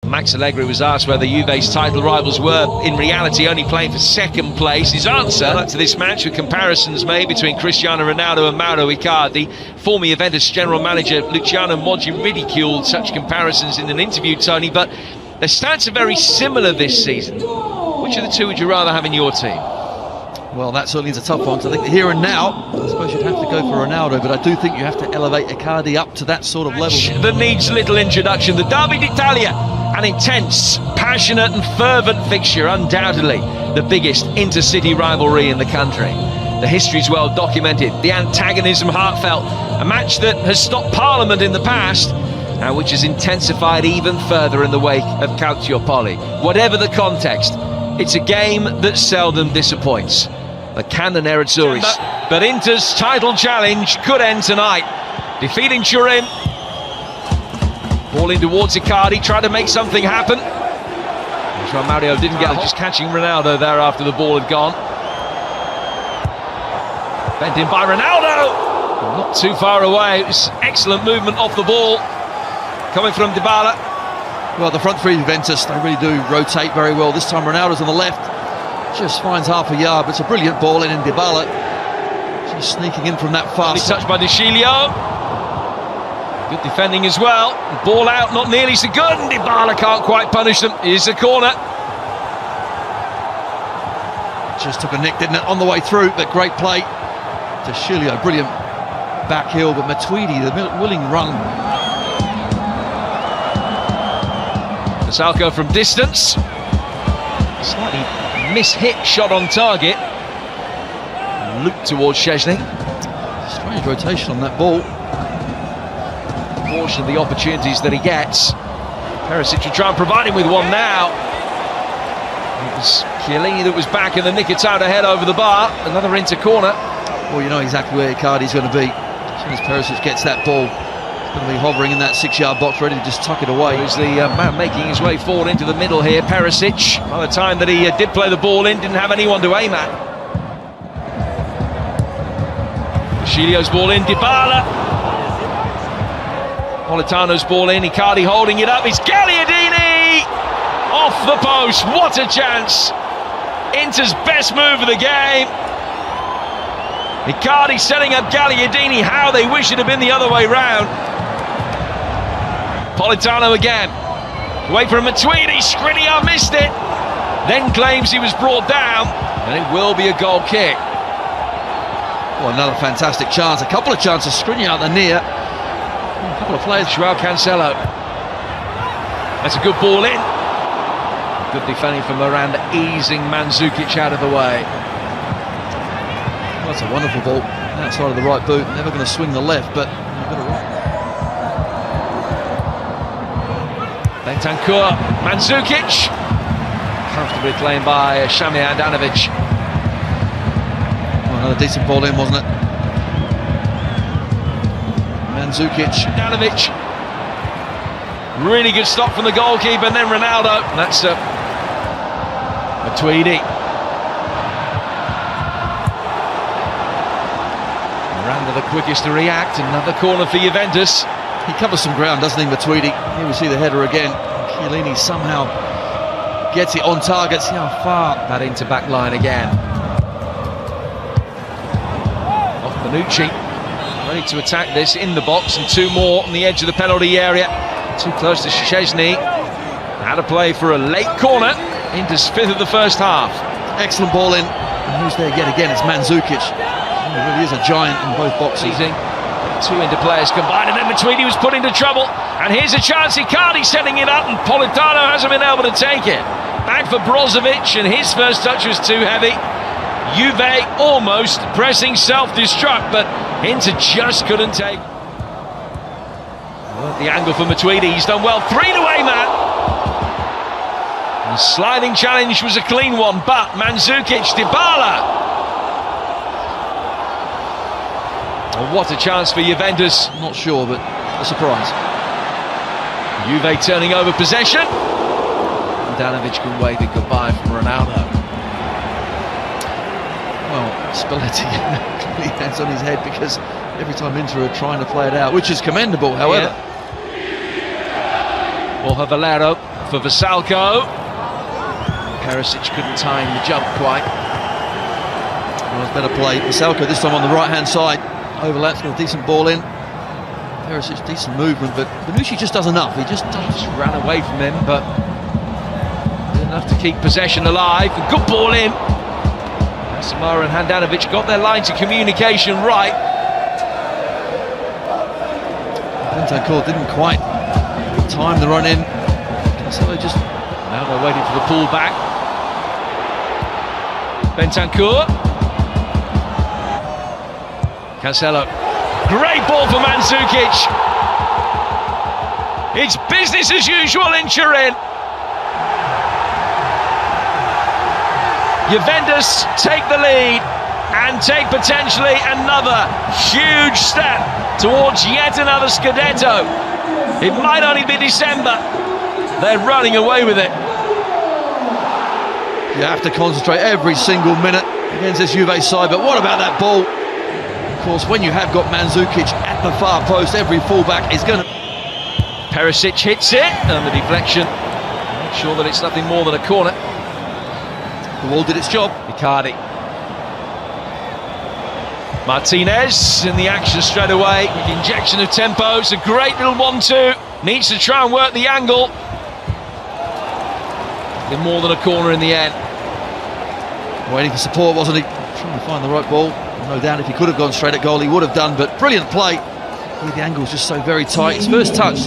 Max Allegri was asked whether Juve's title rivals were in reality only playing for second place. His answer to this match, with comparisons made between Cristiano Ronaldo and Mauro Icardi, former Juventus general manager Luciano Moggi ridiculed such comparisons in an interview, Tony, but their stats are very similar this season. Which of the two would you rather have in your team? Well, that certainly is a tough one. So I think the here and now, I suppose you'd have to go for Ronaldo, but I do think you have to elevate Icardi up to that sort of level. That needs little introduction. The Derby d'Italia, an intense, passionate and fervent fixture, undoubtedly the biggest intercity rivalry in the country. The history's well documented, the antagonism heartfelt, a match that has stopped Parliament in the past, and which has intensified even further in the wake of Calciopoli. Whatever the context, it's a game that seldom disappoints. The can the Nerazzurris. But Inter's title challenge could end tonight. Defeating Turin. Ball in towards Icardi, trying to make something happen. João Mario didn't get it, just catching Ronaldo there after the ball had gone. Bent in by Ronaldo. Not too far away. It was excellent movement off the ball. Coming from Dybala. Well, the front three Juventus, they really do rotate very well. This time Ronaldo's on the left, just finds half a yard, but it's a brilliant ball in Dybala. Just sneaking in from that far. Touched by De Sciglio. Good defending as well. Ball out, not nearly so good, and Dybala can't quite punish them. Here's a corner. Just took a nick, didn't it, on the way through, but great play. De Sciglio, brilliant back heel, but Matuidi, the willing run. Salco from distance. Slightly mishit shot on target. Loop towards Szczesny. Strange rotation on that ball. Portion of the opportunities that he gets. Perisic will try and provide him with one now. It was Chiellini that was back in the nick of time to head over the bar. Another Inter corner. Well, you know exactly where Icardi's going to be. As soon as Perisic gets that ball, he's going to be hovering in that 6-yard box, ready to just tuck it away. There's the man making his way forward into the middle here, Perisic. By the time that he did play the ball in, didn't have anyone to aim at. Sciglio's ball in, Dybala. Politano's ball in, Icardi holding it up, it's Gagliardini! Off the post, what a chance! Inter's best move of the game. Icardi setting up Gagliardini, how they wish it had been the other way round. Politano again, away from Matuidi, Skriniar missed it, then claims he was brought down, and it will be a goal kick. Well, another fantastic chance, a couple of chances, Skriniar at the near. A couple of players. João Cancelo. That's a good ball in. Good defending from Miranda, easing Mandzukic out of the way. Well, that's a wonderful ball. Outside of the right boot. Never going to swing the left, but you've got it right. Bentancur, Mandzukic. Comfortably claimed by Shamir Handanovic. Well, another decent ball in, wasn't it? Mandzukic. Handanovic. Really good stop from the goalkeeper, and then Ronaldo. And that's Matuidi. Miranda the quickest to react. Another corner for Juventus. He covers some ground, doesn't he, Matuidi? Here we see the header again. Chiellini somehow gets it on target. See how far that into back line again. Off Bonucci. Ready to attack this in the box, and two more on the edge of the penalty area. Too close to Szczesny. Out of play for a late corner. Inter's fifth of the first half. Excellent ball in. And who's there yet again? It's Mandzukic. He really is a giant in both boxes. Two Inter players combined, and then Matuidi was put into trouble. And here's a chance, Icardi setting it up, and Politano hasn't been able to take it. Back for Brozovic, and his first touch was too heavy. Juve almost pressing self-destruct, but Inter just couldn't take. Well, the angle for Matuidi, he's done well. 3 to aim at. The sliding challenge was a clean one, but Mandzukic, Dybala. Oh, what a chance for Juventus. Not sure, but a surprise. Juve turning over possession. Handanovic can wave it goodbye from Ronaldo. Well, Spalletti clearly hands on his head, because every time Inter are trying to play it out, which is commendable, however. Borja Valero for Vasalko. Perisic couldn't time the jump quite. Well, it's better play. Vasalko this time on the right-hand side. Overlaps, got a decent ball in. Perisic, decent movement, but Bonucci just does enough. He just ran away from him, but did enough to keep possession alive. A good ball in. Samara and Handanovic got their lines of communication right. Bentancur didn't quite time the run in. Cancelo just... Now they're waiting for the pull back. Bentancur. Cancelo. Great ball for Mandzukic. It's business as usual in Turin. Juventus take the lead and take potentially another huge step towards yet another Scudetto. It might only be December. They're running away with it. You have to concentrate every single minute against this Juve side, but what about that ball? Of course, when you have got Mandzukic at the far post, every fullback is going to... Perisic hits it, and the deflection. Make sure that it's nothing more than a corner. The ball did its job. Icardi. Martinez in the action straight away. Injection of tempo. It's a great little 1-2. Needs to try and work the angle. Nothing more than a corner in the end. Waiting for support, wasn't he? Trying to find the right ball. No doubt if he could have gone straight at goal, he would have done, but brilliant play. The angle's just so very tight. His first touch.